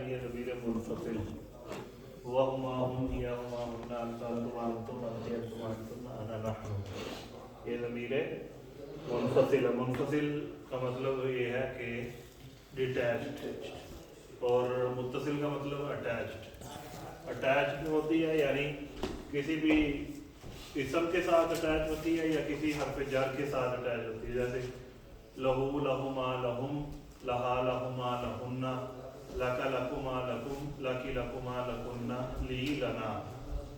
ये ज़मीर मुनफसिल वहुमा हुम यहुमा हुन्ना अंता अंतुम अंतुम अंती अंतुम अंतुम अना नहनु, ये ज़मीर मुनफसिल है। मुनफसिल का मतलब ये है कि डिटैच्ड, और मुत्तसिल का मतलब अटैच्ड। अटैच्ड होती है यानी किसी भी इसम के साथ अटैच होती है या किसी हर्फ जर के साथ अटैच होती है। जैसे लहू लहुमा लहुम, लहा लहुमा लहुन्ना, लका लकुमा लकुम, लकी लकुमा लकुन्ना, ली लना।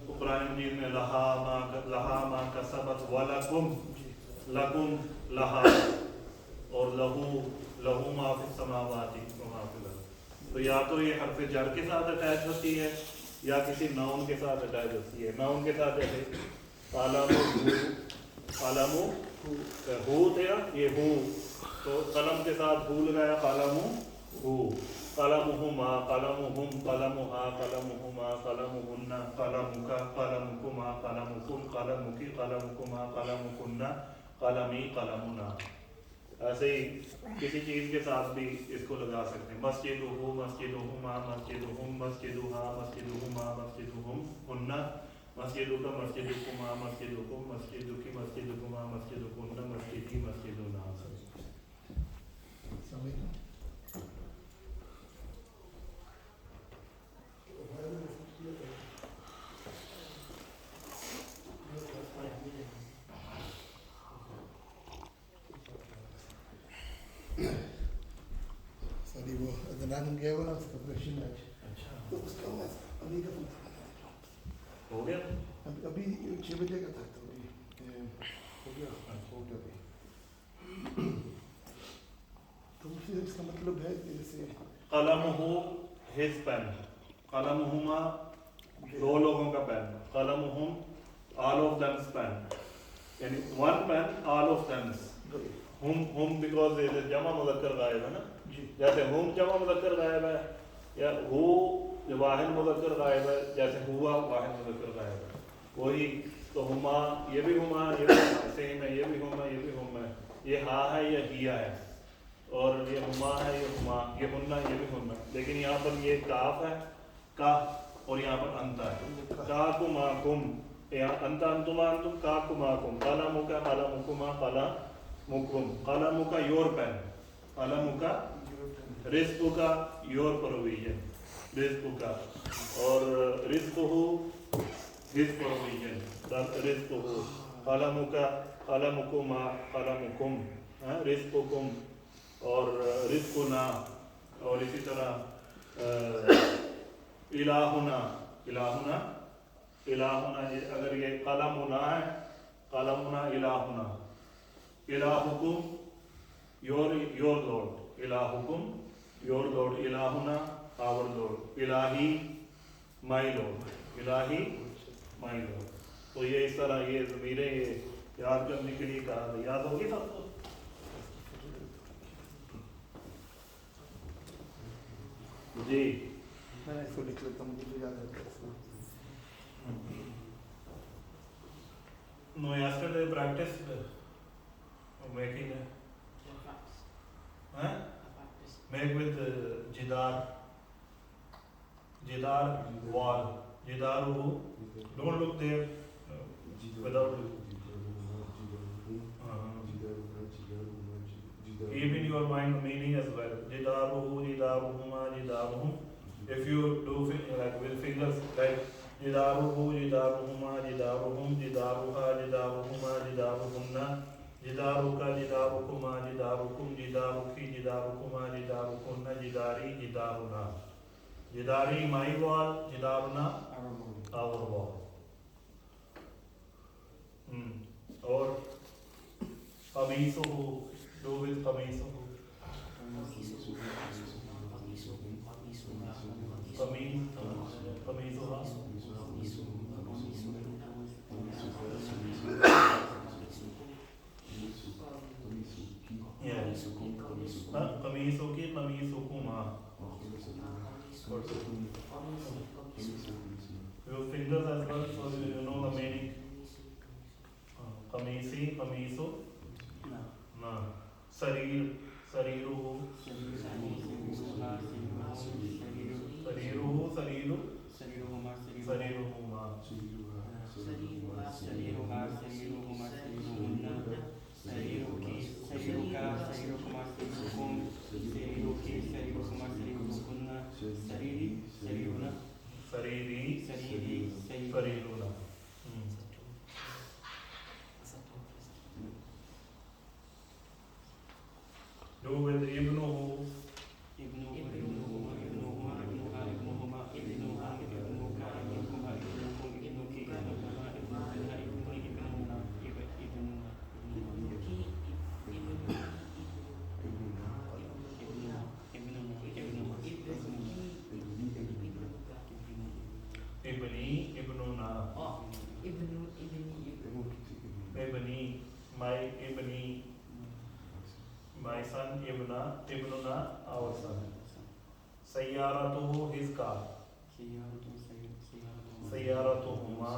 कुरान मजीद में लहा मा कसबत वलकुम, लकुम लहा, और लहू लहू मा फिस समावाति व मा फिल अर्द। तो या तो ये हर्फ जर के साथ अटैच होती है या किसी नाउन के साथ अटैच होती है। नाउन के साथ जैसे कालमु हू थे, ये हू, तो कलम के साथ हू लगाया, कालमु हू। कालमुहुमा, कालमुहुम, कालमुहा, कालमुहुमा, कालमुहुन्ना, कालमुका, कालमुकुमा, कालमुकुम, कालमुकी, कालमुकुमा, कालमुकुन्ना, कालमी, कालमुना। ऐसे ही किसी चीज़ के साथ भी इसको लगा सकते हैं। मस्जिदुहु, मस्जिदुहुमा, मस्जिदुहुम, मस्जिदुहा, मस्जिदुहुमा, मस्जिदुहुम हुन्ना, मस्जिदुका, मस्जिदुकुमा, मस्जिदुकुम, मस्जिदुकी, मस्जिदुकुमा, मस्जिदुकुन्ना, मस्जिदी, मस्जिदुना। सॉरी, वो अदनान गया हुआ ना, उसका क्वेश्चन आज। अच्छा, तो उसका मैं अभी का हो गया? अभी 6 बजे का था, तो अभी हो गया अभी। तो फिर इसका मतलब है कि जैसे कलमुहु हिज पेन, कलमुहुमा दो लोगों का पेन, कलमुहुम ऑल ऑफ देम्स पेन, यानी वन पेन ऑल ऑफ देम्स। हुम बिकॉज जमा मुज़क्कर गायब है ना, जैसे हुम जमा मुज़क्कर गायब है, या हु वाहिद मुज़क्कर गायब है, जैसे हुआ वाहिद मुज़क्कर गायब है, वही। तो हुमा, ये भी हुमा, ये भी सेम है, ये भी हुमा, ये भी हुम है, ये हा है, ये हिया है, और ये हुमा है, ये हुमा, ये हुन्ना, ये भी हुन्ना। लेकिन यहाँ पर ये काफ है, का, और यहाँ पर अंता है, का कुमा कुम, यहाँ अंता अंतुमा अंतुम, का कुमा कुम, काला मुका, काला मुकुमा, काला मुकुम, काला मुका योर पेन, काला मुका रिस्क का योर प्रोविजन, रिस्क का, और रिस्क हो हिज प्रोविजन, रिस्क हो, काला मुका, काला मुकुमा, काला मुकुम, रिस्कुकुम, और रिस्कुना, और इसी तरह इलाहुना, इलाहुना, इलाहुना, अगर ये कलमुना है, कलमुना इलाहुना, इलाहुकुम योर लॉर्ड, इलाहुकुम योर लॉर्ड, इलाहुना आवर लॉर्ड, इलाही माई लॉर्ड, इलाही माई लॉर्ड। तो ये इस तरह ये ज़मीरें ये याद करने के लिए कहा था। याद होगी सबको? जी, मैं इसको लिख लेता हूँ, मुझे याद रहता है इसको। No, yesterday practice making make with jidar wall, jidaru. Don't look there without keep in your mind meaning as well. Jidaruhu, jidaruhuma, jidaruhum. If you do like with fingers like jidaruhu, jidaruhuma, jidaruhum, jidaruha, jidaruhuma, jidaruhunna, jidaruka, jidarukuma, jidarukum, jidaruki, jidarukuma, jidarukunna, jidari, jidaruna. Jidari my wall, jidaruna our wall. और कमीसुहु, do with कमीसुहु, कमीसुहा, कमीसुकी, कमीसुकुमा। Your fingers as well, so you know the meaning. कमीसी, कमीसु, ना, शरीर, शरीरुहु, सरीरु शरीरुहुमा सरीरुहुमा शरीरुहा शरीरुहुन्ना शरीरुकी शरीरुका शरीरुकुमा शरीरुकुम शरीरुकी शरीरुकुमा शरीरुकुन्ना शरीरी शरीरुना शरीरी शरीरी शरीरुना Do with ibnuhu ibnuhuma ibnuha ibnukum ibnukunna ibnukunna ibnuki ibnuhuma ibnukunna ibnuna ibni ibnuna ibni my son ibnuna our son sayyaratuhu his car sayyaratuhuma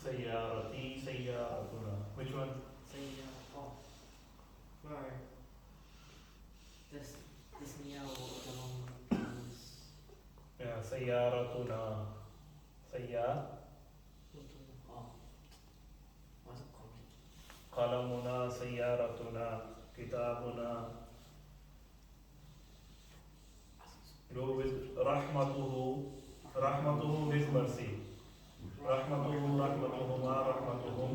sayyarati sayyaratuna which one yeah sayyaratuna qalamuna sayyaratuna kitabuna go with rahmatuhu his mercy rahmatuhu rahmatuhuma rahmatuhum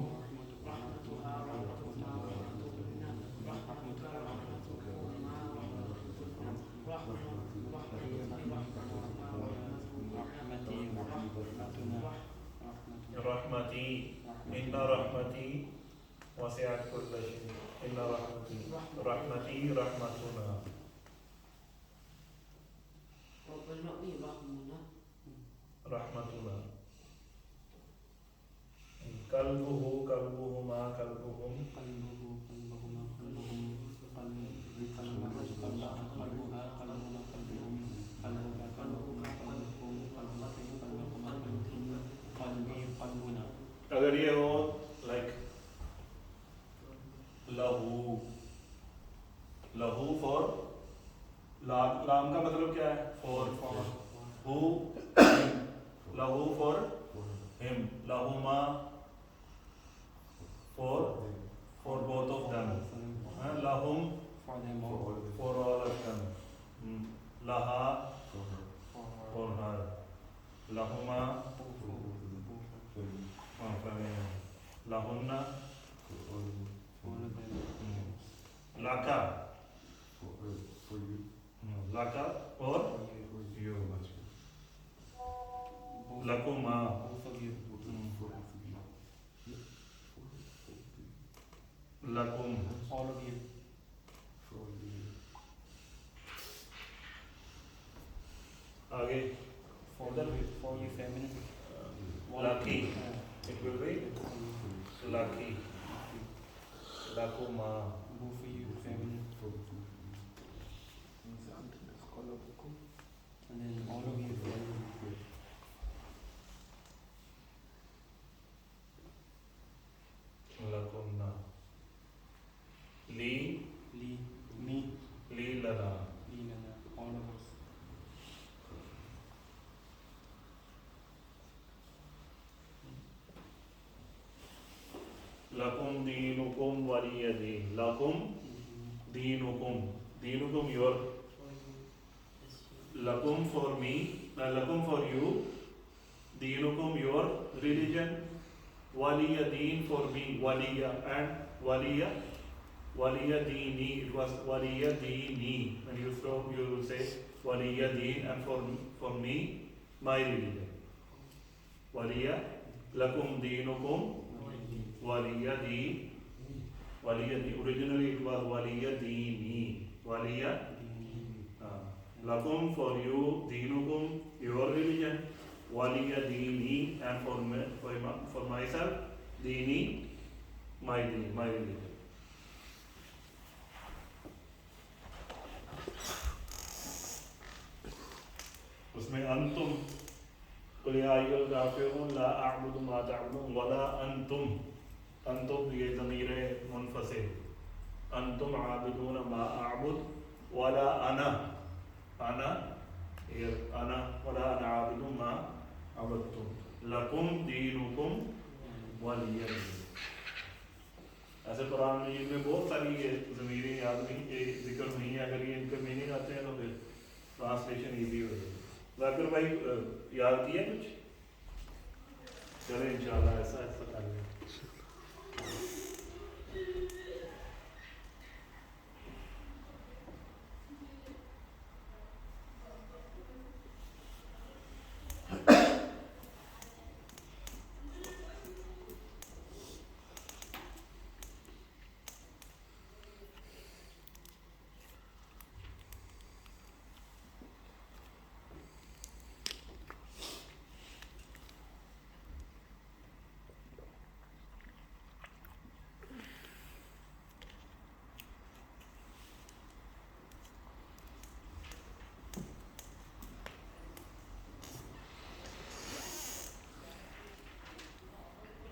rahmati inna rahmati wasi'at kulla shay inna rahmati rahmatuna rahmatuna kalbuhu kalbuhuma kalbuhum अगर ये हो like लहू for लाम का मतलब क्या है for who लहू for him lahuma for both of them lahum for them all for all of them laha for her lahuma lahunna laka for you laka for you lakuma both of you lakum all of you आगे for you feminine lucky it will be lucky lakuma both for you feminine and then all of you feminine lakunna li me li lana all of us lakum dinukum waliyadin lakum dinukum your lakum for me lakum for you dinukum your religion waliyadin for me waliya and waliya dini it was waliya dini when you stop you will say waliya din and for me my religion waliya lakum dinukum waliya din originally it was waliya dini waliya lakum for you dinukum your religion waliya dini, and for myself, dini, my deen, my religion. उसमें अंतुम कुल या अय्युहल काफिरून ला अअबुदु मा तअबुदून वला अंतुम ये ज़मीर मुनफसिल, अंतुम आबिदून मा अअबुद वला अना ये अना वला अना आबिदुन मा अबदतुम लकुम दीनुकुम वलिय दीन। ऐसे कुरान में बहुत सारी ये ज़मीरें याद नहीं, ये जिक्र नहीं है। अगर ये इनके मीनिंग आते हैं तो फिर ट्रांसलेशन ईजी हो जाएगी। जाकिर भाई याद किया कुछ? चले इंशाल्लाह ऐसा ऐसा कर लें।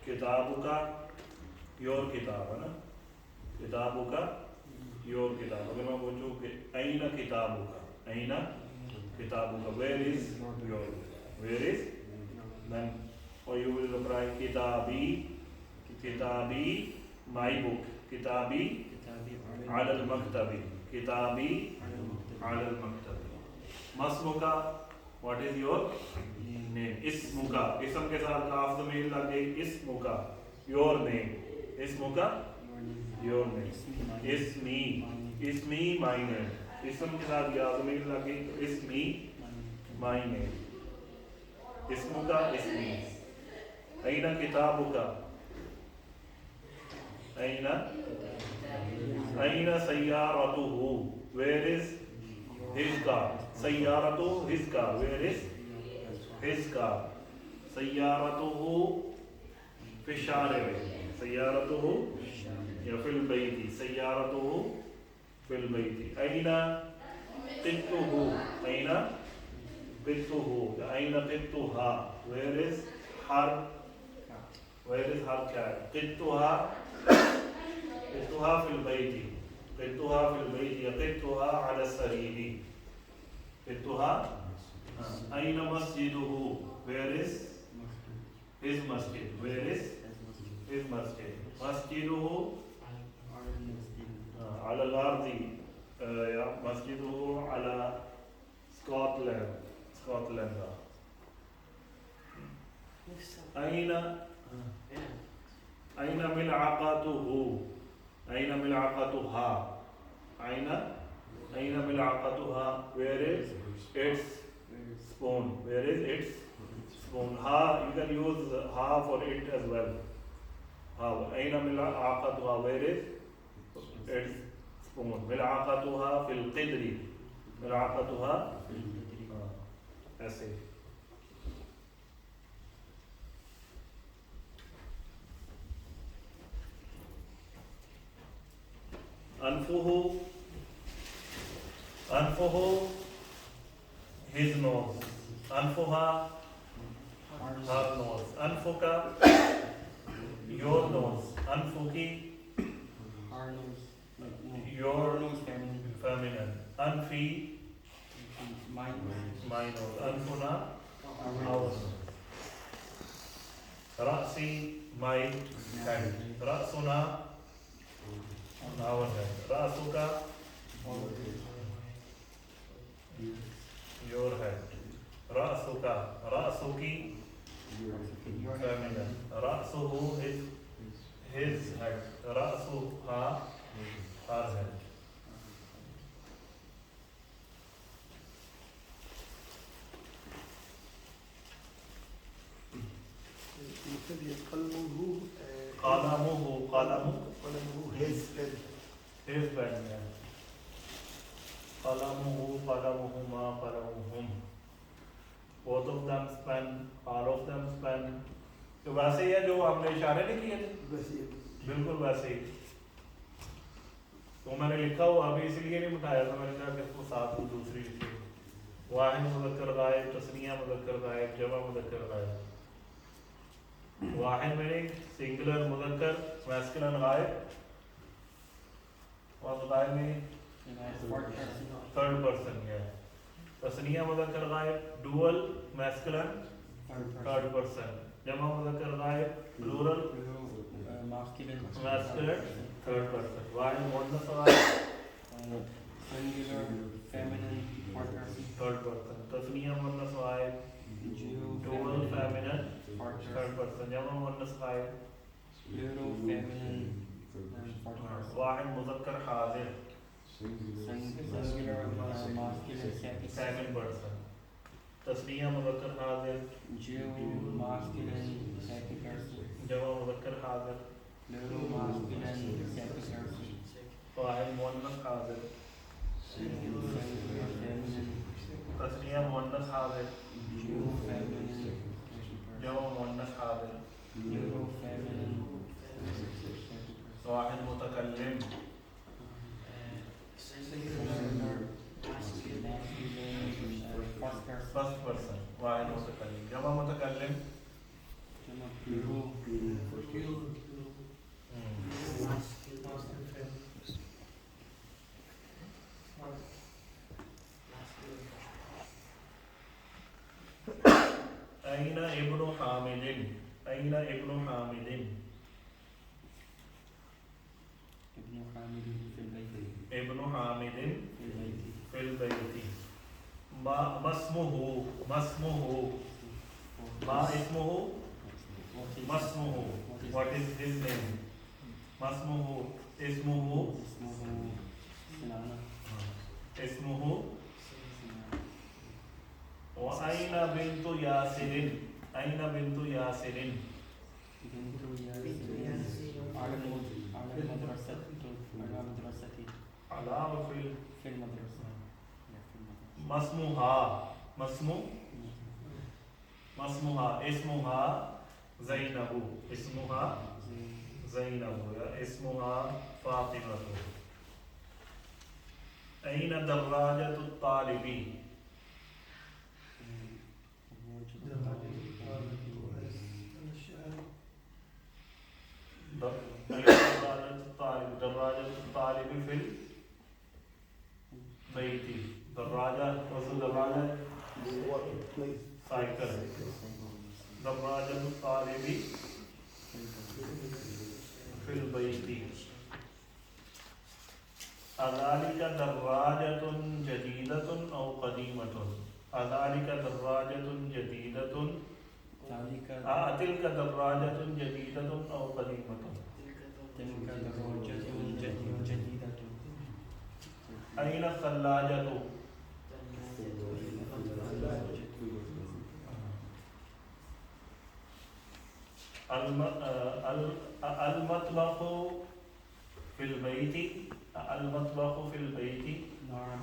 किताबु का योर किताब है ना, किताबु का योर किताब। अगर मैं पूछूं कि ऐना किताबु का, ऐना किताबु का, where is your, where is, then or you will reply किताबी, किताबी my book, किताबी अलल मक्तबी, किताबी अलल मक्तबी। मस्मुका, what is your name? इस्मुका, इस्म के साथ काफ ज़मीर लग गई, इस्मुका your name, इस्मुका your name, इस्मी, इस्मी my name, इस्म के साथ या ज़मीर लग गई तो इस्मी my name, इस्मुका इस्मी। ऐना किताबुका, ऐना सय्यारतुहु, where is his car, सय्यारतु his car, where is his car, सय्यारतुहु फिल शारिअ, सय्यारतुहु या फिल बैति, सय्यारतुहु फिल बैति। ऐना क़ित्तुहु, ऐना क़ित्तुहु, ऐना क़ित्तुहा, where is her, where is her cat, क़ित्तुहा, क़ित्तुहा फिल बैति, क़ित्तुहा फिल बैति या क़ित्तुहा अला सरीरी, क़ित्तुहा। ऐना मस्जिदुहु, where is his masjid, where is his masjid, मस्जिदुहु अला अर्दी या मस्जिदुहु अला स्कॉटलैंड, स्कॉटलैंड। ऐना मिलअक़तुहु, ऐना मिलअक़तुहा, ऐना मिलअक़तुहा, where is its spoon, where is its spoon। हा, you can use ha for it as well। हा, ऐना मिलअक़तुहा, where is its spoon, मिलअक़तुहा फिल क़िद्री, मिलअक़तुहा ऐसे। अनफुहु, अनफुहु his nose, अनफुहा her nose, अनफुका your nose, अनफुकी Our nose, your nose feminine, अनफी my nose, my nose, अनफुना our our nose, रअसी my head, रअसुना our head, रअसुका your head, रअसुका रअसुकी feminine, रअसुहु his head, रअसुहा her head। कलमुहु his pen, his pen, कलमुहु कलमुहुमा कलमुहुम, both of them spend, all of them spend. तो वैसे ही है जो आपने इशारे नहीं किए थे, वैसे ही बिल्कुल वैसे ही। तो मैंने लिखा हुआ अभी इसलिए नहीं उठाया था, मैंने कहा कि इसको साथ में दूसरी लिखी। वाहिद मुज़क्कर गायब, तस्निया मुज़क्कर गायब, जमा मुज़क्कर गायब। वाहिद में सिंगुलर मुज़क्कर मैस्कुलिन गायब, और गायब में थर्ड पर्सन है। तस्निया मुज़क्कर गायब, डुअल मैस्कुलिन थर्ड पर्सन, जमा मुज़क्कर गायब, प्लूरल मैस्कुलिन थर्ड पर्सन। वाहिद मुअन्नस गायब, singular feminine fourth person, third person. तस्निया मुअन्नस गायब, डुअल फेमिनिन थर्ड पर्सन, जमा मुअन्नस गायब, plural feminine fourth person, वाहिद मुज़क्कर हाज़िर singular masculine सेकंड पर्सन। तस्निया मुज़क्कर हाज़िर, Jew masculine second person, जमा मुज़क्कर हाज़िर, plural masculine second person, वाहिद मुअन्नस हाज़िर, singular feminine, तस्निया मुअन्नस हाज़िर, Jew feminine second person, जमा मुअन्नस हाज़िर, plural feminine second person, वाहिद मुतकल्लिम, singular masculine first person, first person, वाहिद मुतकल्लिम, जमा मुतकल्लिम, plural अयना इब्नु हामिदिन, अयना इब्नु हामिदिन, ابن حامد في البيت इब्नु हामिदिन في البيت फिल बैती। मस्मुहु, मस्मुहु, मा इस्मुहु, मस्मुहु, what is his name? मस्मुहु, इस्मुहु, اسمه سنانة इस्मुहु। वअयना बिन्तु यासिरिन, अयना बिन्तु यासिरिन, بنت ياسين على مدرستي अला फिल في المدرسة لا في المدرسة मस्मुहा, मस्मुहा, इस्मुहा ज़ैनबु, इस्मुहा ज़ैनबु या इस्मुहा फातिमतु। अयना दर्राजतु तालिबी, दर्राजतु तालिबी फिल बैती। दर्राजा वज़न दर्राजा working place. साइकिल, दर्राजतु तालिबी फिल बैती। अज़ालिका दर्राजतुन जदीदतुन औ क़दीमतुन, अज़ालिका दर्राजतुन जदीदतुन, अतिलका दर्राजतुन जदीदतुन औ क़दीमतुन। تلك دراجة جديدة अयना सल्लाजतु, अलमतबखु फिल बैती, अलमतबखु फिल बैती, نعم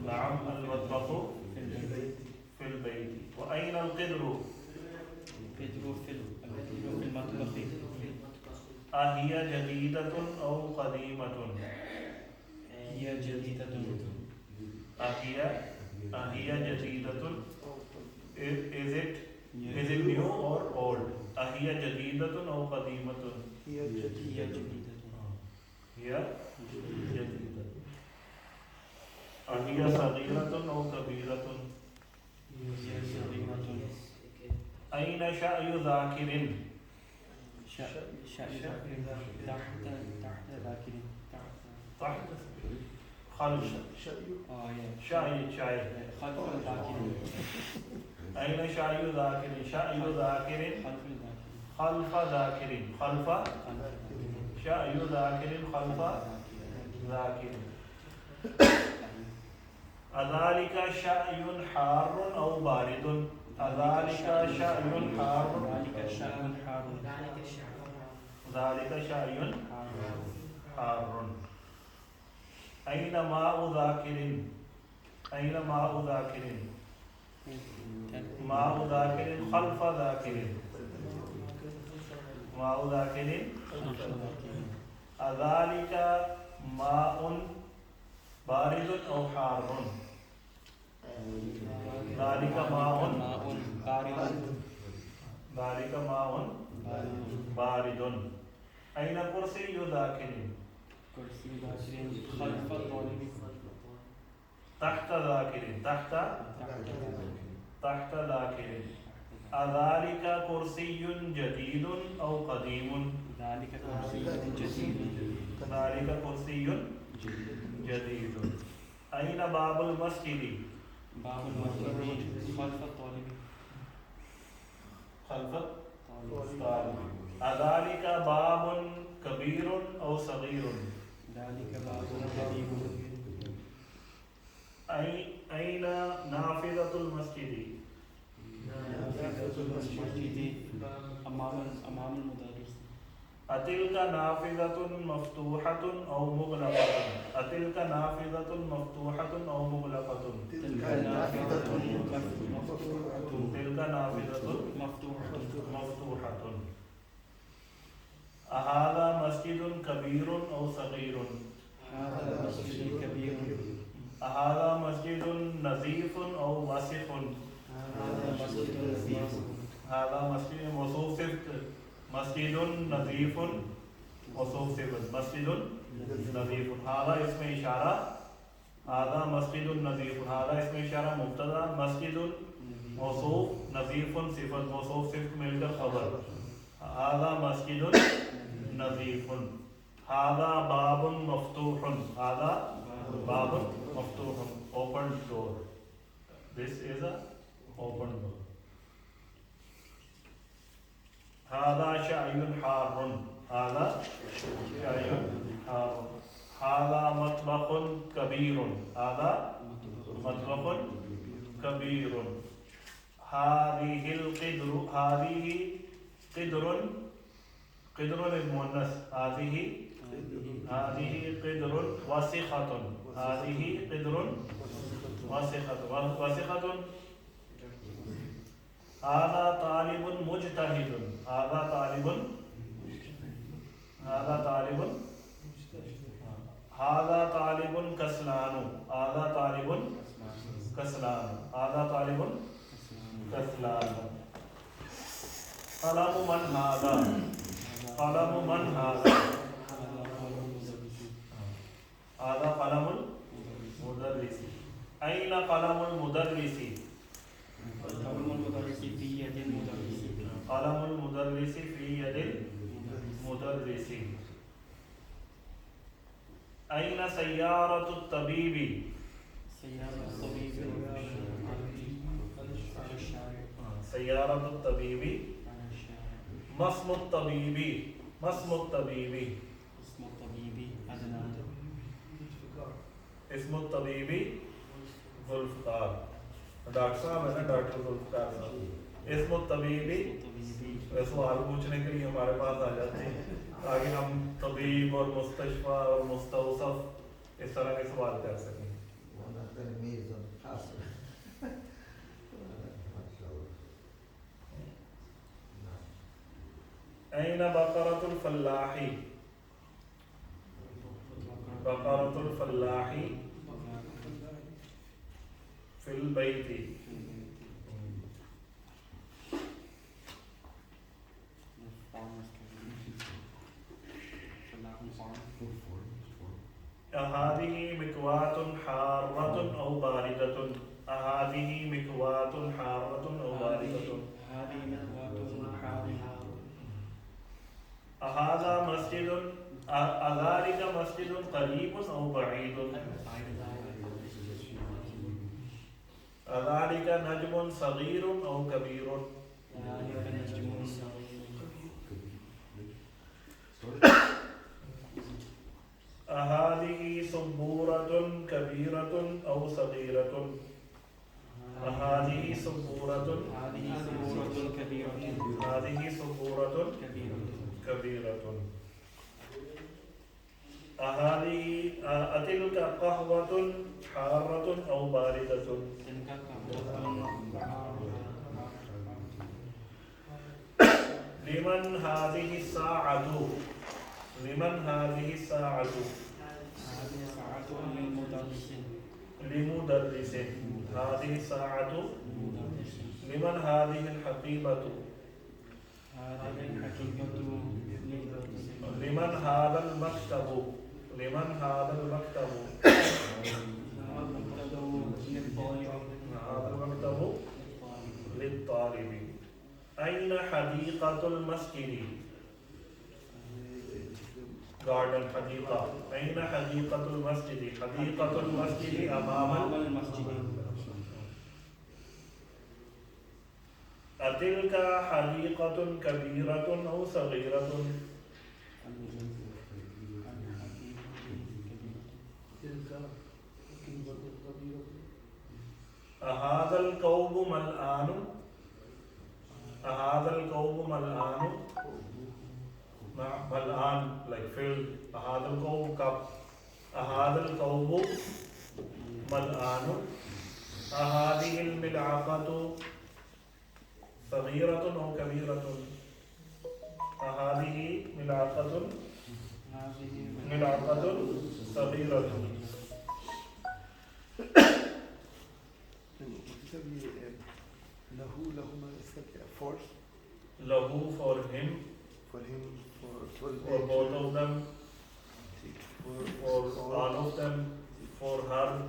नअम अलमतबखु في البيت फिल बैती। व अयना अलक़िद्रु, القدر في المطبخ अहिया जदीदतुन औ क़दीमतुन, هي جديدة अहिया जदीदतुन, is it new or old? अहिया जदीदतुन औ क़दीमतुन, هي جديدة हिया जदीदतुन। अहिया सगीरतुन औ कबीरतुन, هي صغيرة अयना शअयु ज़ाकिरिन, تحت ذاكر तहत खल्फ, शाय शाय, خلف الذاكر अयना शअयु ज़ाकिरिन, शअयु ज़ाकिरिन, خلف الذاكر खल्फ ज़ाकिरिन, खल्फ शअयु ज़ाकिरिन, खल्फ ज़ाकिरिन। अज़ालिका शअयुन हारुन औ बारिदुन, अज़ालिका शअयुन हारुन, ذلك شأن حار ज़ालिका शअयुन हारुन। अयना माउ ज़ाकिरिन, अयना माउ ज़ाकिरिन, माउ दाखिलिन खल्फ दाखिलिन, माउ दाखिलिन अज़ालिका माउन बारिदुन औ हारुन, ज़ालिका माउन ज़ालिका माउन बारिदुन। ऐना कुर्सिय्यु दाखिलिन तहत दाखिलिन, तहत दाखिलिन। अज़ालिका कुर्सियुन जदीदुन औ क़दीमुन, ज़ालिका कुर्सियुन जदीदुन। ऐना बाबुल मस्जिदी खल्फ तालिब। अज़ालिका बाबुन कबीरुन औ सगीरुन, ऐना नाफिज़तुल मस्जिदी अतिलका नाफिज़तुन मफ्तूहतुन औ मुग़लक़तुन, अतिलका नाफिज़तुन मफ्तूहतुन औ मुग़लक़तुन, तिलका नाफिज़तुन मफ्तूहतुन। अहाज़ा मस्जिदुन कबीरुन औ सगीरुन, अहाज़ा मस्जिदुन नज़ीफ़ुन औ वसिख़ुन, हाज़ा मस्जिद मौसूफ़ सिफ़त, मस्जिदुन नज़ीफ़ुन मौसूफ़ सिफ़त, मस्जिदुन नज़ीफ़ुन। हाज़ा इसमें इशारा, हाज़ा मस्जिदुन नज़ीफ़ुन, हाज़ा इसमें इशारा मुब्तदा, मस्जिदुन मौसूफ़ नज़ीफ़ुन सिफ़त, मौसूफ़ सिफ़त मिलकर खबर। हाज़ा मस्जिदुन नज़ीफ़ुन। हाज़ा बाबुन मफ्तूहुन, हाज़ा बाबुन मफ्तूहुन, open door, this is a open door. हाज़ा शायुन हारुन, हाज़ा शायुन हारुन। हाज़ा मतबख़ुन कबीरुन, हाज़ा मतबख़ुन कबीरुन। हाज़िहिल क़िद्रु, हाज़िही क़िद्रुन, क़िद्रुन इज़ मुअन्नस, हाज़िही क़िद्रुन वसिख़तुन, हाज़िही क़िद्रुन वसिख़तुन, वसिख़तुन। हाज़ा तालिबुन मुज्तहिदुन, हाज़ा तालिबुन, हाज़ा तालिबुन, हाज़ा तालिबुन कस्लानु, हाज़ा तालिबुन कस्लानु, हाज़ा तालिबुन कस्लानु। क़लमु मन हाज़ा, क़लमु मन हाज़ा, हाज़ा क़लमुल मुदर्रिसी। ऐना क़लमुल मुदर्रिसी, क़लमुल मुदर्रिसी फ़ी यदिल मुदर्रिसी। ऐना सय्यारतुत तबीबी, सय्यारतुत तबीबी। मस्मुत तबीबी, मस्मुत तबीबी, इस्मुत तबीबी ज़ुल्फ़िकार, डॉक्टर साहब है ना, डॉक्टर ज़ुल्फ़िकार साहब। इस्मुत तबीबी सवाल पूछने के लिए हमारे पास आ जाते हैं, ताकि हम तबीब और मुस्तशफ़ा और मुस्तौसफ़ इस तरह के सवाल कर सकें। ऐना बक़रतुल फ़ल्लाही, बक़रतुल फ़ल्लाही फ़िल बैती। अहादिही मिकवातुन हार्रतुन औ बारिदतुन, अहादिही मिकवातुन हार्रतुन औ बारिदतुन। अहाज़ा मस्जिदुन, अज़ालिका मस्जिदुन क़रीबुन औ बईदुन, अज़ालिका नजमुन सगीरुन औ कबीरुन। अहादिही सुब्बूरतुन कबीरतुन औ सगीरतुन, अहादिही सुब्बूरतुन, हादिही सुब्बूरतुन कबीरतुन। अहादिही अतिलका क़हवतुन حارة أو باردة لمن هذه الساعة لمن هذه الساعة لمدرس هذه الساعة لمن هذه الحقيبة لمن هذا المكتب لمن هذا المكتب هذا المكتب للطالب أين حديقة المسجد garden حديقة أين حديقة المسجد حديقة المسجد أمام المسجد أتلك حديقة كبيرة أو صغيرة أهذا الكوب ملآن أهذا الكوب ملآن ملآن like filled أهذا الكوب cup أهذا الكوب ملآن أهذه الملعقة صغيرة أو كبيرة أهذه ملعقة صغيرة له for him for both of them for all of them for her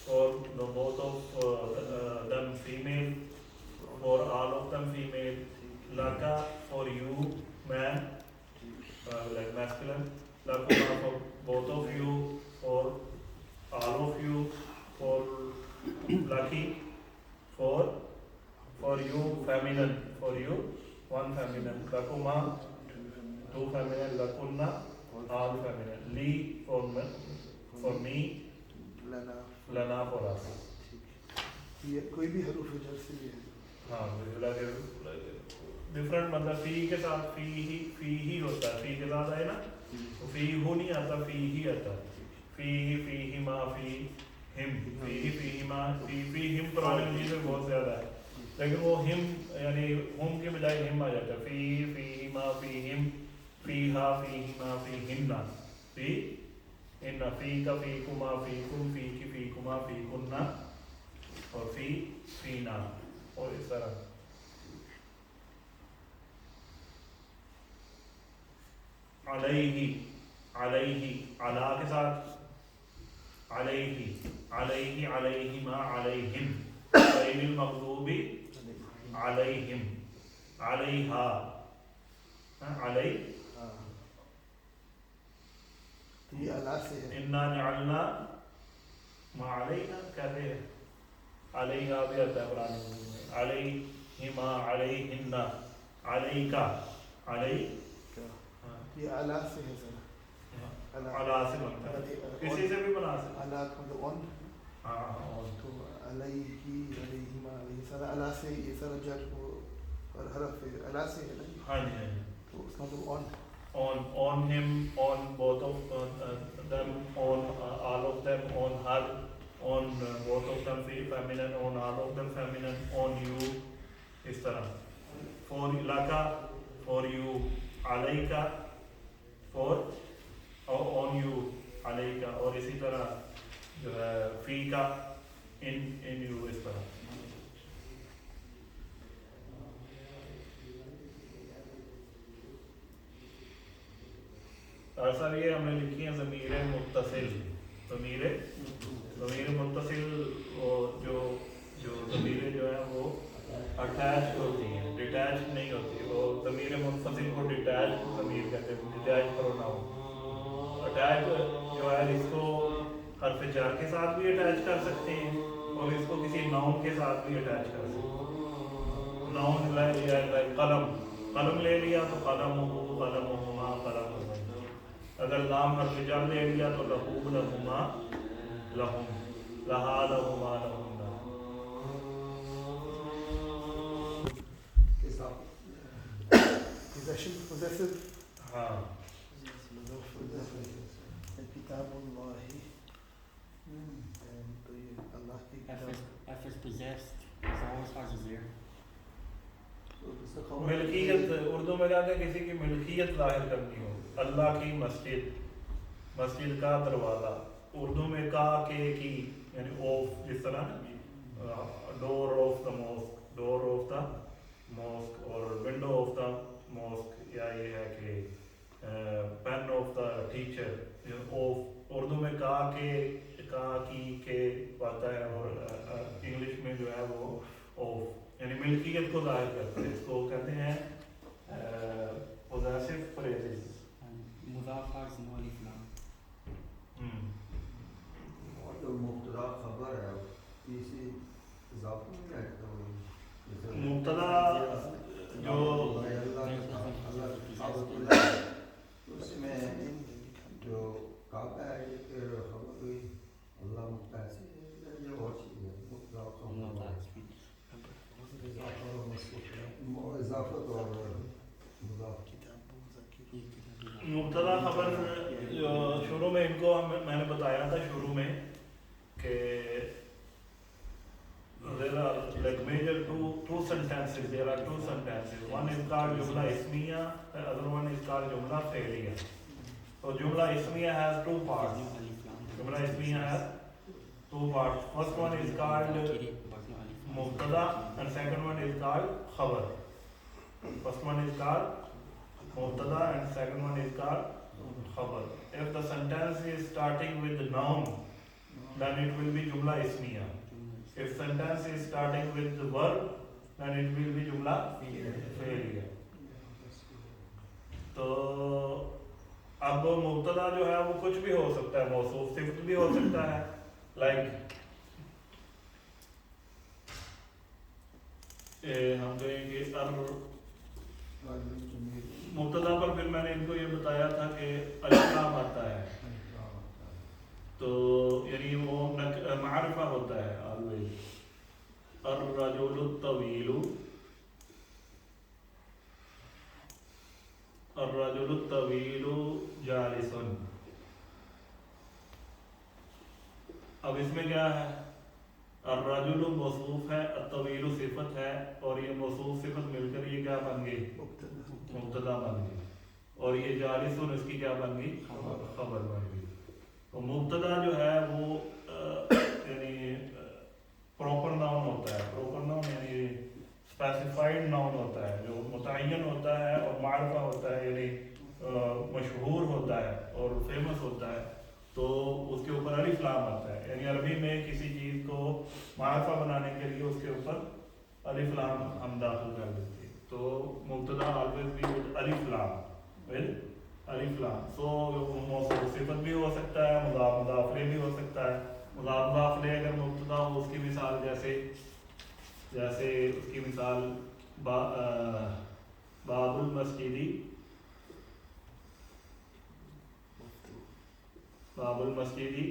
for the both of them female for all of them female laka for you man like masculine lakuma for both of you for all of you for lucky for you feminine for you one feminine lakuma two feminine lakunna all feminine li for me lana for us कोई भी हरूफ जर से भी है हाँ different मतलब फी के साथ फी ही होता है फी के साथ है ना तो फी हो नहीं आता फी ही आता है फी ही माँ फी हिम फी मा फी हिम पुराने इंग्लिश में बहुत ज़्यादा है लेकिन वो हिम यानी होम के बजाय हिम आ जाता है फी मा फी हिम फी हा फी मा फी हिन्ना फी हिन्ना फी का फी कुमा फी कुम फी की फी कुमा फी कुन्ना और फी ना और इस तरह अलैहि अला के साथ अलैहिमा अलैहिम गैरिल मग़दूबी अलैहिम अलैहा अलै ये अला से है इन्ना जअलना मा अलैहा कहते हैं अलैहा भी आता है पुराने में अलैहिमा अलैहिन्ना अलैका ये अला से है सर अला से बनता है किसी से भी बना सकते अला मतलब ऑन हाँ तो अलैहि अलैहिमा अलैहि सर अला से ये सर जर को और हरफ है अला से है ना हाँ जी तो उसका मतलब on him on both of them on all of them on her on both of them feminine on all of them feminine on you इस तरह for laka for you alayka for on you alayka और इसी तरह जो है फी का in you इस तरह सर ये हमने लिखी है ज़मीर मुत्तसिल ज़मीर मुत्तसिल और जो ज़मीर जो है वो अटैच होती हैं डिटैच नहीं होती वो ज़मीर मुत्तसिल को डिटैच ज़मीर कहते हैं डिटैच प्रोनाउन अटैच जो है इसको हर्फ जार के साथ भी अटैच कर सकते हैं और इसको किसी नाउन के साथ भी अटैच कर सकते हैं नाउन कलम ले लिया तो कलमुहुमा कलम अगर लाम हर्फ जर ले लिया तो लहू लहुमा लहुम लहा लहुमा लहुन्ना possessive हाँ किताबुल्लाह तो ये अल्लाह की If it's possessed, it's always has a there. मिल्कियत Urdu में कहते हैं किसी की मिल्कियत जाहिर करनी हो, अल्लाह की मस्जिद, मस्जिद का दरवाज़ा, उर्दू में का के की यानी ऑफ, जिस तरह door of the mosque, door of the mosque और विंडो ऑफ द मॉस्क, या ये है कि pain of the teacher, of Urdu में का की के आता है, और इंग्लिश में जो है वो ऑफ यानी मिल्कियत को जाहिर करते हैं, इसको कहते हैं possessive phrases. Mudaf has no alif lam. और जो मुब्तदा खबर है इसी इजाफे में रहता है, मुब्तदा जो उसमें जो काबा है ये फिर खबर हुई अल्लाह मुब्तदा से ये और चीज़ है, मुब्तदा खबर इजाफत और मुदाफ मुब्तदा खबर शुरू में इनको मैंने बताया था शुरू में कि there are like major two sentences, there are two sentences, one is called jumla ismiya, the other one is called jumla fi'liya. So jumla ismiya has two parts, No alif lam. jumla ismiya has two parts, first one is called mubtada and second one is called khabar. First one is called mubtada and second one is called khabar. If the sentence is starting with the noun, then it will be jumla ismiya. If sentence is starting with the verb, then it will be jumla fi'liya. तो अब मुब्तदा जो है वो कुछ भी हो सकता है, मौसूफ सिफ्त भी हो सकता है, लाइक हम कहेंगे मुब्तदा पर फिर मैंने इनको ये बताया था कि अलिफ लाम आता है, तो यानी वो मारिफा होता है ऑलवेज, अर्रजुलु तवीलु, अर्रजुलु तवीलु जालिसुन। अब इसमें क्या है, अर्रजुलु मौसूफ है, अत्तवीलु सिफत है, और ये मौसूफ सिफत मिलकर ये क्या बन गई, मुब्तदा बन गई, और ये जालिसुन इसकी क्या बन गई, खबर बन गई। तो मुब्तदा जो है वो यानी प्रॉपर नाउन होता है, प्रॉपर नाउन यानी स्पेसिफाइड नाउन होता है, जो मुतय्यन होता है, और मारिफा होता है यानी मशहूर होता है और फेमस होता है, तो उसके ऊपर अलिफ लाम आता है। यानी अरबी में किसी चीज़ को मारिफा बनाने के लिए उसके ऊपर अलिफ लाम हम दाखिल कर देते हैं, तो मुब्तदा ऑलवेज बी विद अलिफ लाम, विद अलिफ लाम। सो मौसूफ सिफत भी हो सकता है, मुदाफ मुदाफले भी हो सकता है। मुदाफ मुदाफले अगर मुब्तदा हो, उसकी मिसाल जैसे उसकी मिसाल बाबुल मस्जिदी, बाबुल मस्जिदी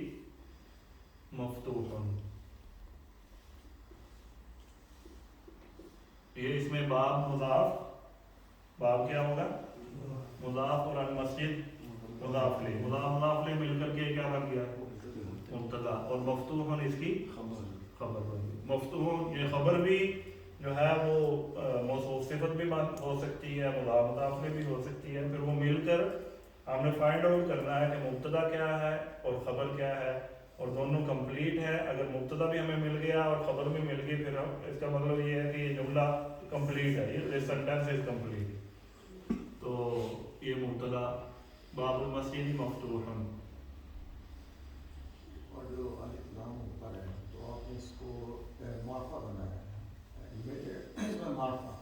मफ्तूहुन, ये इसमें बाब मुदाफ, बाब क्या होगा, मुदाफ, और अल मस्जिद मुदाफले, मुदाफले मिलकर के क्या बन गया, मुब्तदा, और मफ्तूहुन इसकी खबर बन गई। मफ्तूहुन ये खबर भी जो है वो मौसूफ सिफत भी हो सकती है, मुदाफले भी हो सकती है, फिर वो मिलकर हमने फाइंड आउट करना है कि मुब्तदा क्या है और खबर क्या है, और दोनों कंप्लीट है। अगर मुब्तदा भी हमें मिल गया और खबर भी मिल गई, फिर इसका मतलब ये है कि ये जुमला कंप्लीट है, ये सेंटेंस इज कंप्लीट। तो ये मुब्तदा बाबुल मस्जिद मफ्तूहुन, और जो अलिफ लाम ऊपर है तो आपने इसको मार्फा बनाया है, इसमें मार्फा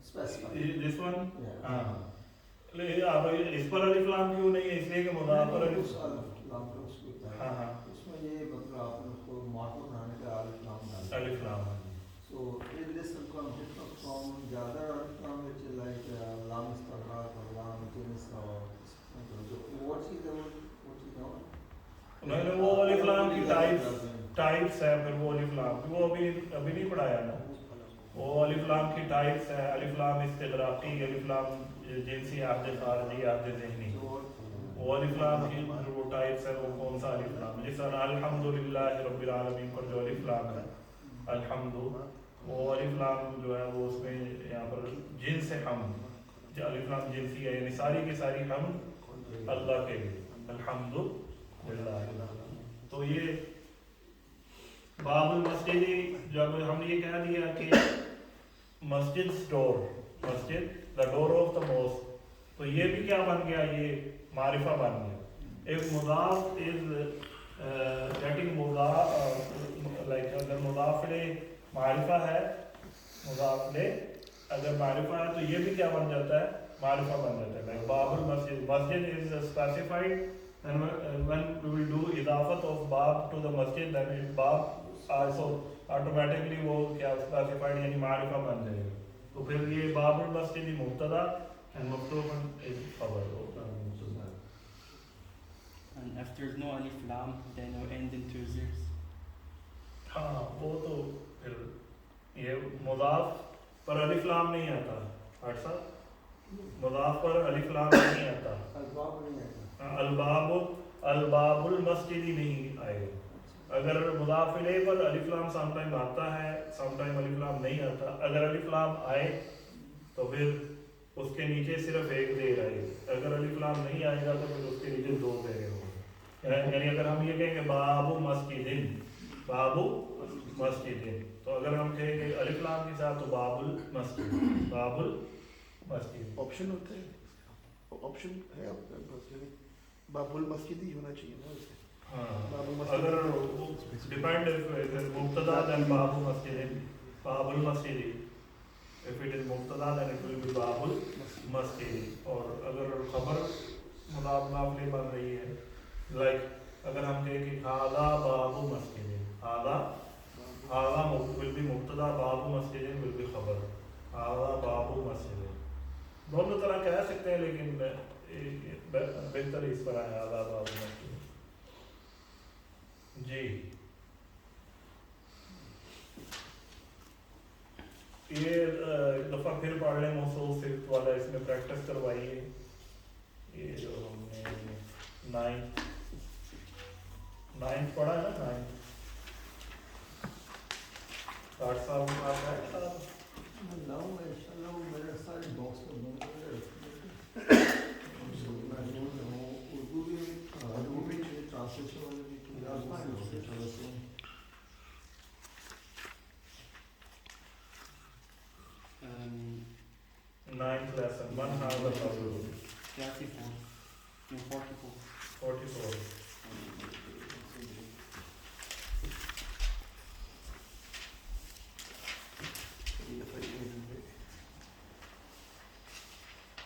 स्पेसिफाई दिस वन, हाँ अब इस पर अलिफ लाम क्यों नहीं है, इसलिए कि मुदाफ पर अलिफ, हाँ हाँ उसमें ये मतलब आपने उसको मार्फा बनाने का अलिफ लाम डाला, अलिफ लाम, so is this some different from the other alif lam which is like lam istaghraq or lam jins or what is the उन्होंने वो अलिफ लाम की टाइप्स है, फिर वो अलिफ लाम वो अभी नहीं पढ़ाया ना, वो अलिफ लाम की टाइप्स है, अलिफ लाम इस्तिग़राक़ी, अलिफ लाम जिनसी, आहद खारजी, आहद ज़हनी, वो अलिफ लाम की जो वो टाइप्स है वो कौन सा अलिफ लाम है? जैसे अल्हम्दुलिल्लाहि रब्बिल आलमीन पर जो अलिफ लाम है अल्हम्दु, वो अलिफ लाम जो है वो उसमें यहाँ पर जिन्स है हम, जो अलिफ लाम जिन्सी है, यानी सारी की सारी हम अल्लाह के लिए, अल्हम्दुलिल्लाह। तो ये बाबुल मस्जिद, जब हमने ये कह दिया कि मस्जिद डोर, मस्जिद the door of the mosque, तो ये भी क्या बन गया? ये मारिफा बन गया। एक मुदाफ इज गेटिंग मुदाफ, लाइक अगर मुदाफ ले मारिफा है, मुदाफ ले अगर मारिफा है तो ये भी क्या बन जाता है? मारिफा बन जाता है। लाइक बाबुल मस्जिद, मस्जिद is specified, and when we will do इदाफत of बाब to the masjid, then it बाब also automatically वो क्या स्पेसिफाइड यानी मारिफा बन जाएगा। तो फिर ये बाबुल मस्जिद मुब्तदा and मफ्तूहन इज खबर होगा। And if there's no alif lam, then it'll end in two zeros. हाँ, वो तो फिर ये मुदाफ पर अलिफ लाम नहीं आता, अच्छा मुदाफ पर अलिफ लाम नहीं आता, अल्बाब नहीं आता, अल्बाबुल मस्जिद ही नहीं आएगा। अगर मुदाफ इले पर अलिफ लाम समटाइम आता है, समटाइम अलिफ लाम नहीं आता। अगर अलिफ लाम आए तो फिर उसके नीचे सिर्फ एक देर आएगी, अगर अलिफ लाम नहीं आएगा तो फिर उसके नीचे दो देर होंगे। यानी अगर हम ये कहेंगे बाबू मस्जिदिन, बाबू मस्जिदिन, तो अगर हम कहेंगे अलिफ लाम के साथ तो बाबुल मस्जिद, बाबुल मस्जिद। ऑप्शन होते हैं, ऑप्शन है आपके पास, यानी बाबुल मस्जिद ही होना चाहिए ना वैसे। हाँ, अगर डिपेंड मुब्तदा देन बाबू मस्जिद, बाबुल मस्जिद, इफ इट इज मुब्तदा देन इट विल बी बाबुल मस्जिद। और अगर खबर मुदाफ नाफले बन रही है, लाइक अगर हम कहें कि हादा बाबू मस्जिद, हादा विल बी मुब्तदा, बाबू मस्जिद विल बी खबर, हादा बाबू मस्जिद। दोनों तरह कह सकते हैं, लेकिन बेहतर इस पर है हादा बाबू मस्जिद। जी, ये दफ़ा फिर पढ़ लें मौसूल सिफ्त वाला, इसमें प्रैक्टिस करवाइए। ये जो हमने नाइन्थ पढ़ा है ना, नाइन्थ डॉक्टर साहब के पास है इंशाल्लाह वो मेरे सारे बॉक्स में उर्दू भी ट्रांसलेशन वाले भी ninth lesson, one hour of 34. No, 44. 44.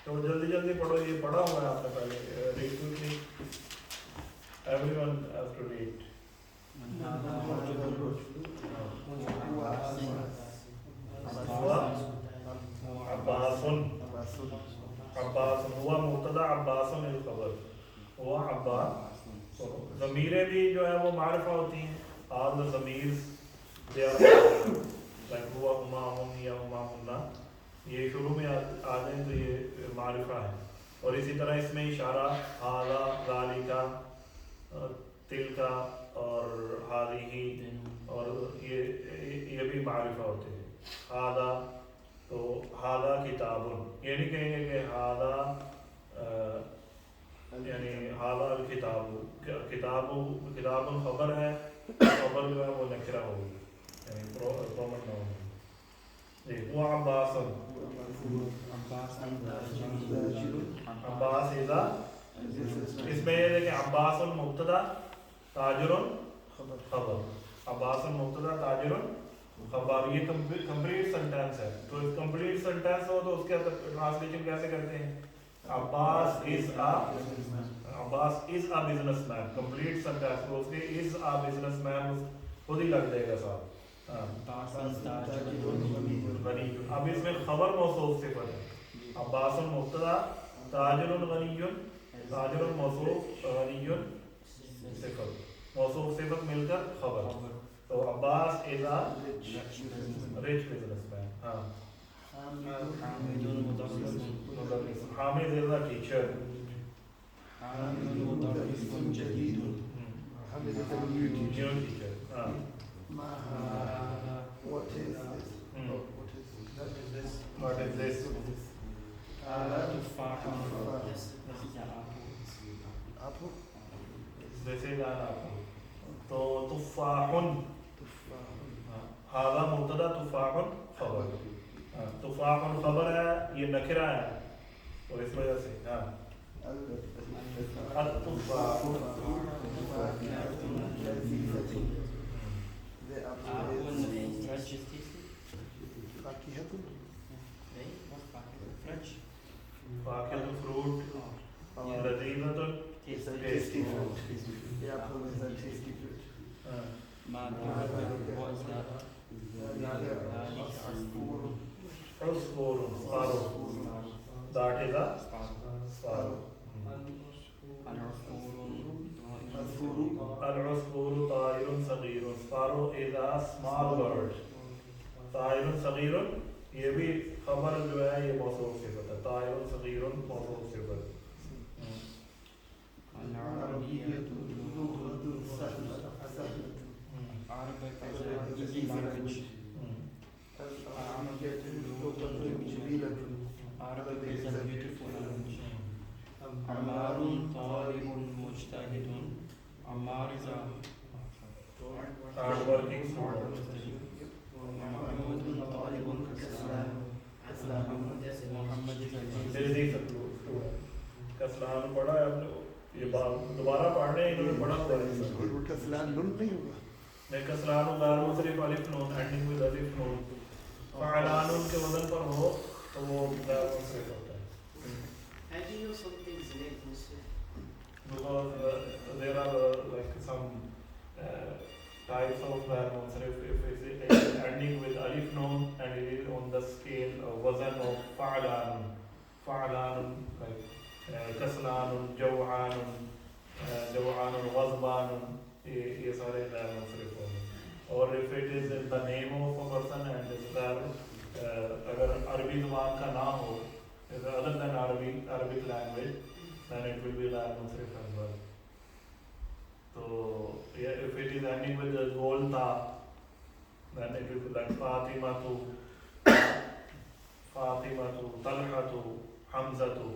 तो जल्दी जल्दी पढ़ो, ये पढ़ा हुआ है आपने पहले, read quickly, everyone has to read. अब्बासुन, अब्बासुन हुआ मुब्तदा, अब्बासुन इल खबर, हुआ अब्बास। तो ज़मीरें भी जो है वो मारिफा होती हैं, ऑल द ज़मीर्स दे आर लाइक हुआ, हुमा, हुम या हुमा, हुन्ना, ये शुरू में आ जाए तो ये मारिफा है। और इसी तरह इसमें इशारा हादा, ज़ालिका, तिलका और हादिही, और ये भी मारिफा होते हैं। हादा, तो हादा किताबुन, ये नहीं कहेंगे कि हादा यानी हादा किताबु, किताबुन खबर है, खबर जो है वो नकरा होगी, यानी प्रोमन नाउन है। जी, वो अब्बासन, अब्बास इज़ा, इसमें ये देखें अब्बासन मुब्तदा, ताजिरुन खबर, अब्बासन मुब्तदा, ताजिरुन खबर, ये कंप्लीट सेंटेंस है। तो इस कंप्लीट सेंटेंस हो तो उसके ट्रांसलेशन कैसे करते हैं? Abbas is a businessman, complete sentence, तो उसके इज अ बिजनेसमैन खुद ही लग जाएगा साहब। अब इसमें खबर मौसूफ सिफत है, अब्बासन मुब्तदा, ताजिरुन गनियुन, ताजिरुन मौसूफ, गनियुन सिफत, मौसूफ सिफत मिलकर खबर। तो अब्बास इज अ रिच बिजनेसमैन। हाँ, Hamid is a teacher, Hamid مدرس جديد. Hamid is a new teacher. New teacher. ما ما هذا What is this? Hmm. What is that? What is this? هذا تفاح. تفاح. This is an apple. Apple? This is an apple. तो तुफाहुन تفاح. هذا مبتدا تفاح خبر تفاح खबर है ये नकिरा है तो इस वजह से हाँ التفاح The apple Apple is in French is tasty. فاكهة. What's French? فاكهة fruit لذيذة It's a Tasty. tasty fruit. The apple is a tasty fruit. What is that? ذلك عصفور sparrow that is a sparrow العصفور طائر صغير sparrow is a small bird طائر صغير ये भी खबर जो है ये मौसूफ सिफत है طائر صغير मौसूफ सिफत العربية لغة سهلة. Arabic is an easy language. العربية لغة جميلة. Arabic is a beautiful language. Ammar طالب مجتهد. Ammar is a hard working student محمد طالب كسلان. محمد is a जल्दी student कस्लान पढ़ा है आपने ये बात दोबारा पढ़ने इन्होंने पढ़ा हुआ है والكسلان نون नहीं होगा. कसलान गैर मुंसरिफ अलिफ नून एंडिंग विद अलिफ नून फ़अलान के वजन पर हो तो वो गैर मुंसरिफ होता है How do you know something's late, Muslim? because there are like some types of ghair munsarif if it's ending with alif noon and it is on the scale of wazan of fa'lan like kaslan jaw'an ghazban ये सारे गैर मुंसरिफ होंगे और if it is in the name of a person and is अगर अरबी ज़ुबान का ना हो other than Arabic language then it will be ghair munsarif as well. So yeah, if it is ending with the gol ta, then it will be like Fatimatu, Talhatu, Hamzatu.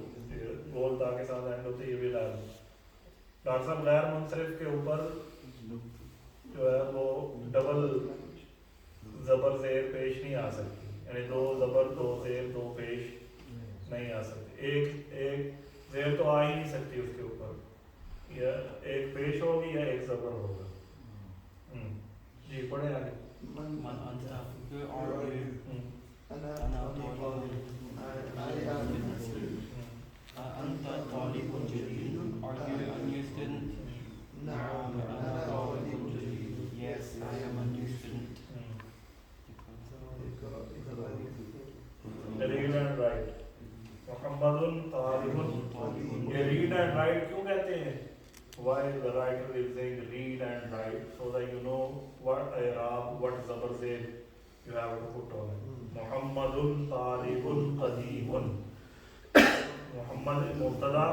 gol ta के साथ end होते ये भी ghair. Doctor साहब गैर मुंसरिफ के ऊपर जो है वो डबल जबर जेर पेश नहीं आ सकती यानी दो जबर दो जेर दो पेश नहीं आ सकती एक जेर तो आ ही नहीं सकती उसके ऊपर या एक पेश होगी या एक जबर होगा जी पढ़े आगे من أنت? Who are you? أنا أنا طالب. أنت طالب جديد. Are you a new student? نعم أنا أنا طالب طالب جديد. Yes, I am a new student. read and write मोहम्मदुन तालिबुन ये read and write क्यों कहते हैं why the writer is saying read and write so that you know what i'rab what zabar zaid you have to put on it मोहम्मदुन तालिबुन qadimun Mohammad मुब्तदा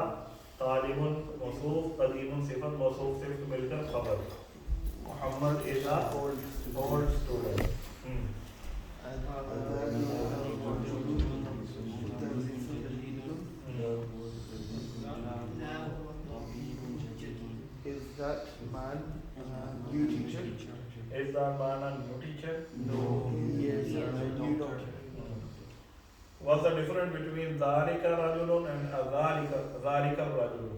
तालिबुन मौसूफ qadimun सिफत मौसूफ सिर्फ मिलकर खबर Mohammad is a old student Is that man a new teacher? Is that man a new teacher? No, he is a new doctor. What's the difference between Dhalika Rajulun and Dhalika Rajulun?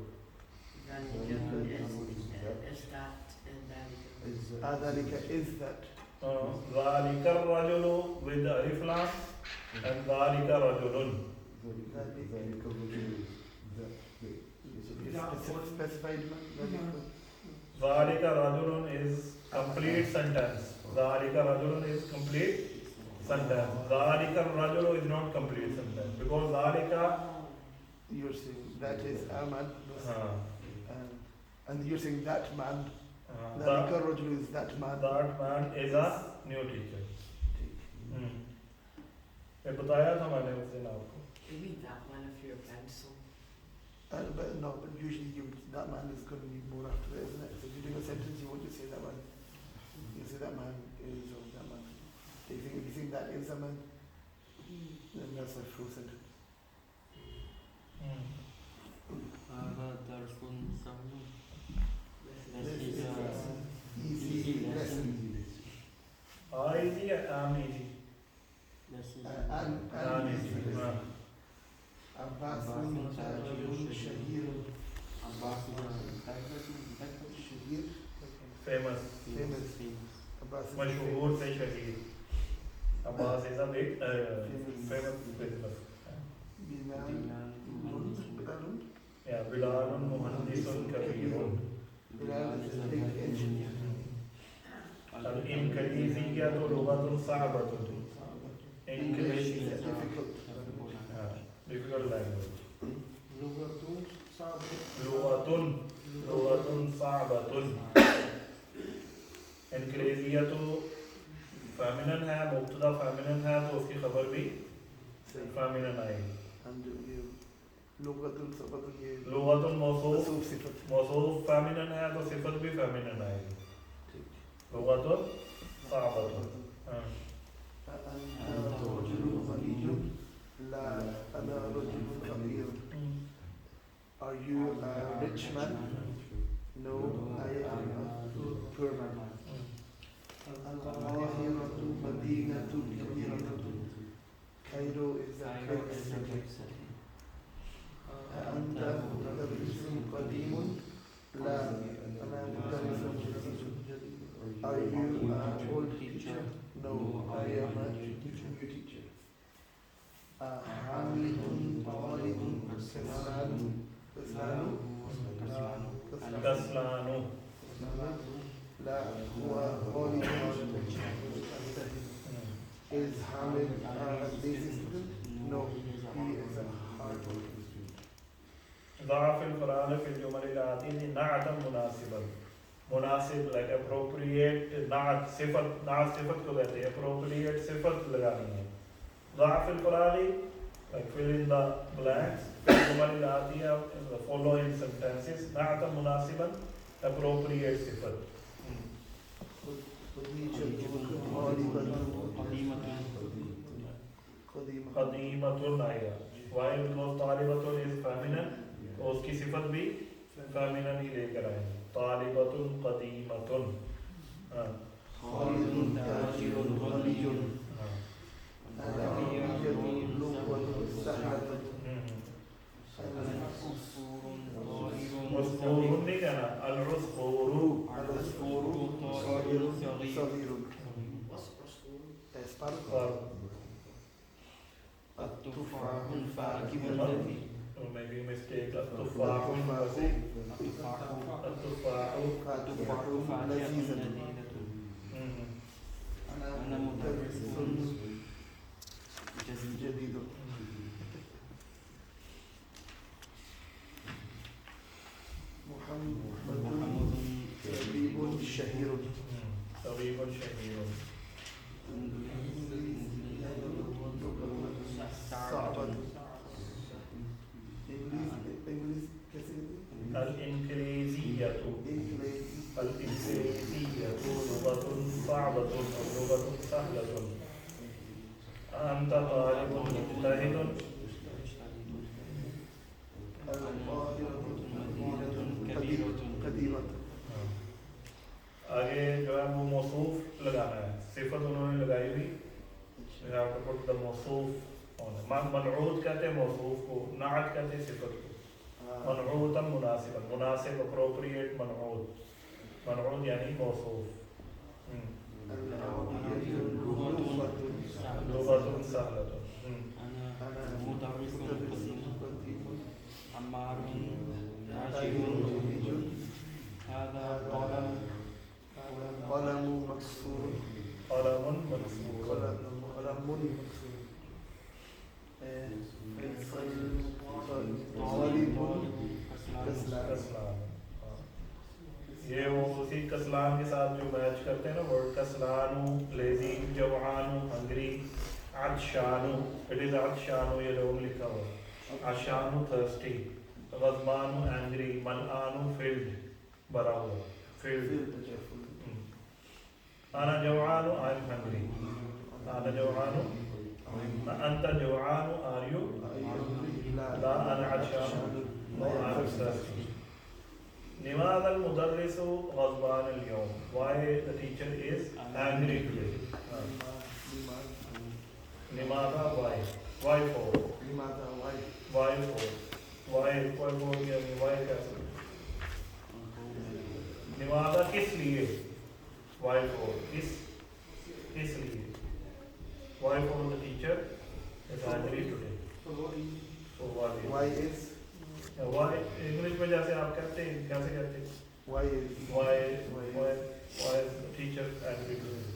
ذلك is that. Dhalika Rajulu with the alif lam and Dhalika Rajulun. Specified man. Dhalika Rajulun is complete sentence. Dhalika Rajulun is complete sentence. Dhalika Rajulu is not complete sentence because Dhalika You're saying that is a man. And you're saying that man. ذلك الرجل is that man. that man is a new teacher. ये बताया था मैंने उस दिन आपको. Can you read that one of your pencil? But no, but usually that man is going to need more after that, isn't it? So if you're doing a sentence, you won't just say that man. You say that man is, or that man. If you think that is a man, then that's a full sentence. هذا درس سهل. This This is is an easy easy lesson. easy or easy? This is And Easy. lesson. Abbas Rajulun Shahirun. Abbas is Shahir, Famous. famous. Abbas is मशहूर से शहीद. Abbas is a big famous business. Bilal. Yeah, Bilalun muhandisun kabirun. Bilal is a big engineer. الإنكليزية لغة صعبة. English English is is difficult. difficult language. Lughatun صعبة. لغة صعبة. इंक्लेजिया तो feminine है, मुब्तदा feminine है, तो उसकी खबर भी फेमिनिन आएगी. And ये लुगतुल सबतुल ये लुगतुल मौसूफ सिफत. फेमिनिन है, तो सिफत भी फेमिनिन आएगी. लुगतुल साबतुल. أنت رجل غني لا أنا رجل فقير. Are you a rich man? No, I am a poor man. القاهرة مدينة كبيرة. Cairo is a great city. أنت مدرس قديم؟ لا أنا مدرس جديد. Are you an old teacher? No, I am a new teacher. حامل طالب कस्लानु. لا هو طالب Is Hamid a lazy student? No, he is a hard worker. ضعف الفراغ في الجمل الآتية نعتا مناسبا. मुनासिब like appropriate नात सिफत को कहते हैं, appropriate सिफत लगानी है. ضعف الفراغ like fill in the blanks في الجمل الآتية the following sentences نعتا مناسبا appropriate सिफत. قديمة आएगा. Why? Because طالبة is feminine, तो उसकी सिफत भी feminine ही लेकर आएंगे. طالبة قديمة. خالد تاجر غني. العربية لغة سهلة. عصفور नहीं कहना, العصفور. العصفور طائر صغير. और التفاح الفاكهة الذي maybe mistake التفاح التفاح لذيذة. أنا مدرس جديد. محمد طبيب شهير. طبيب شهير. صعبة. إنجليزي كثير. الإنكليزية إنجليزي. لغة صعبة أو لغة سهلة. أنت طالب مجتهد. القاهرة مدينة قديمة. आगे जो है वो मौसूफ लगाना है. सिफत उन्होंने लगाई हुई. You have to put the मौसूफ on. मनऊद कहते हैं मौसूफ को, नात कहते हैं सिफत को. मनऊदन मुनासिबन, मुनासिब appropriate मनऊद. मनऊद यानी मौसूफ. लुगतुन सहलतुन. أنا مدرس قديم. عمار تاجر. هذا قلم مكسور. قلم مكسور. قلم مكسور. طالب كسلان. कस्लान. ये वो उसी कस्लान के साथ जो मैच करते हैं ना वर्ड. कस्लानु लेजी, जवानु हंग्री, अदशानु. इट इज अदशानु, ये लोग लिखा हुआ. अशानु थर्स्टी. ग़ज़बानु angry, मलआनु filled, भरा हुआ, filled. Filled that you're full. أنا جوعان, I'm hungry. أنا جوعان, أنت جوعان, are you? لا أنا عطشان, no I'm thirsty. لماذا المدرس غضبان اليوم? Why the teacher is angry today? لماذا, why? Why for? Why for? Why for why कैसे? लिमादा किस लिए? Why for? किस लिए? Why for the teacher is angry today? So what is? Why is? Why English में जैसे आप कहते हैं कैसे कहते हैं? Why is? Why is the teacher angry today?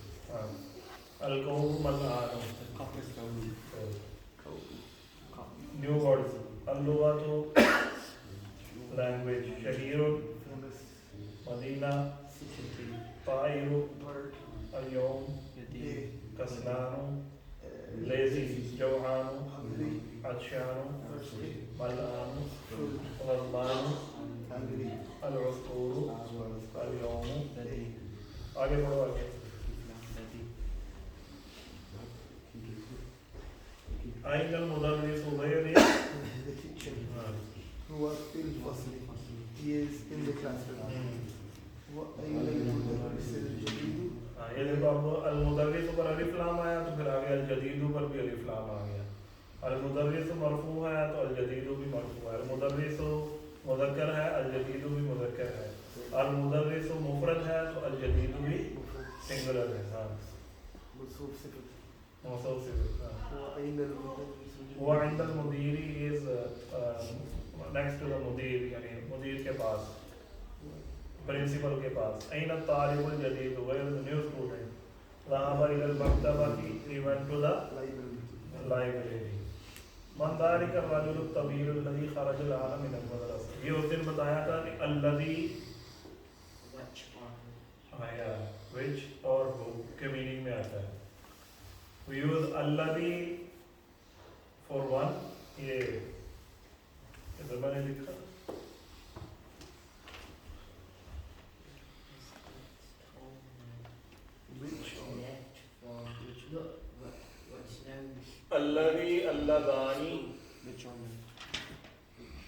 Al-Qawm al-Anu. The cup is rowdy. New words. Al-Lughatu, language. Shahirun, Famous. Madina, City. Ta'iru, Bird. Al-Yawm, Yadi. Kaslanu, Lazy, Jawhanu, Hungry. Atshanu, Thirsty. Mal'anu, Full. Ghazbanu, Angry. Al-Uskuru, Al-Yawmu. Yadi. आगे बढ़ो आगे. Yadi. Ayn al-Mudarris, where is? The teacher who was filled wasli. He is in the classroom. أين المدرس الجديد؟ ये देखो अब अल-मुदर्रिस पर अलिफ लाम आया तो फिर आगे अल-जदीदु पर भी अलिफ लाम आ गया. अल-मुदर्रिस मरफू है तो अल-जदीदु भी मरफू है. अल-मुदर्रिस मुज़क्कर है, अल-जदीदु भी मुज़क्कर है. अल-मुदर्रिस मुफरद है तो अल-जदीदु भी सिंगुलर है. हाँ. मौसूफ सिफत. मौसूफ सिफत. وأين المدرس الجديد؟ वो عند المدير is next to the मुदीर यानी मुदीर के पास, प्रिंसिपल के पास. أين الطالب الجديد? Where is the new student? ذهب إلى المكتبة. He went to the library. من ذلك الرجل الطويل الذي خرج الآن من المدرسة? ये उस दिन बताया था कि الذي आया which और who के मीनिंग में आता है. We use الذي for one. ये इधर मैंने लिखा الذي اللذاني. Which one?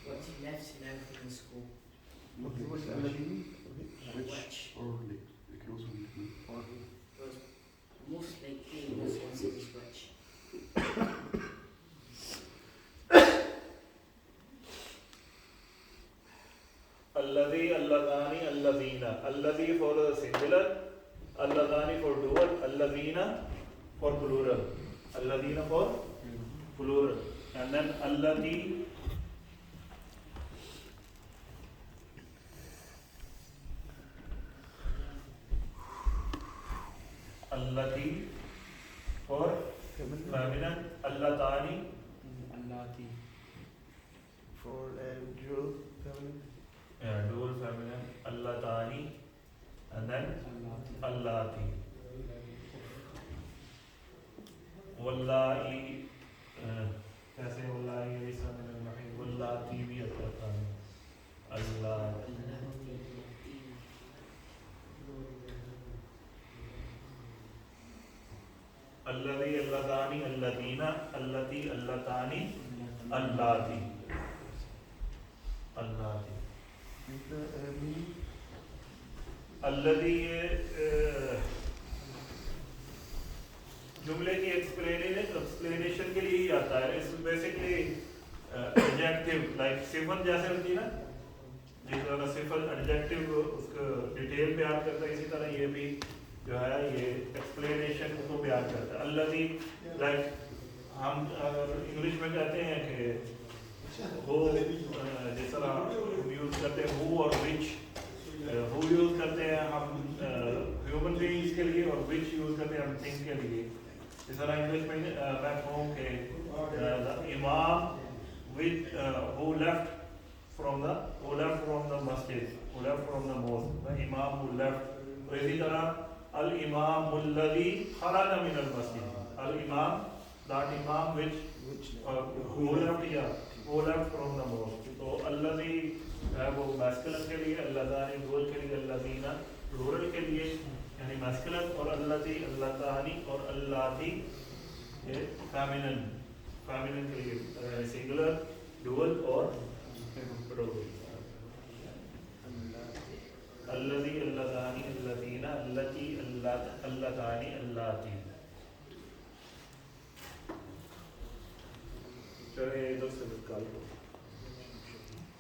What's left now from school? What's الذي? Which? Or they can also be Because most likely the answer is which. الذي اللذاني الذين. الذي for the singular, اللذاني for dual, الذين for plural. الذين for plural. And then الذي الذي for feminine. اللذاني Allati. For dual feminine. dual feminine. اللذاني and then Allati. اللاتي. واللائي कैसे واللائي ऐसा मैंने नहीं. واللاتي भी आता है. अल्लाह الذي اللذاني الذين اللتي اللتاني اللاتي اللاتي. The meaning? الذي जुमले की एक्सप्लेनेशन के लिए ही आता है. इस बेसिकली एडजेक्टिव लाइक सिफत जैसे होती है ना, जिस तरह सिफत एडजेक्टिव उसको डिटेल बयान करता है, इसी तरह ये भी जो है ये एक्सप्लेनेशन को बयान करता है. अल्लज़ी लाइक हम अगर इंग्लिश में कहते हैं कि वो जिस तरह हम यूज़ करते हैं हु और विच. हु यूज़ करते हैं हम ह्यूमन बीइंग्स के लिए और विच यूज़ करते हैं हम थिंग के लिए. इस तरह इंग्लिश में मैं कहूँ कि इमाम which who left from the मस्जिद, who left from the mosque. इमाम हु लेफ्ट. तो इसी तरह अल इमाम मुल्लज़ी खरज मिनल मस्जिद. अल इमाम दैट इमाम which who left here, who left from the mosque. So अल्लाजी है वो मैस्कुलिन के लिए, अल्लातानी डुअल के लिए, अल्लाजीना प्लूरल के लिए यानी मैस्कुलिन, और अल्लाजी, अल्लातानी और अल्लाती ये फेमिनिन के लिए सिंगुलर, डुअल और प्लूरल। अल्लाजी, अल्लातानी, अल्लातीना, अल्लाती, अल्लातानी, अल्लाती। चलो ये इधर से निकाल दो।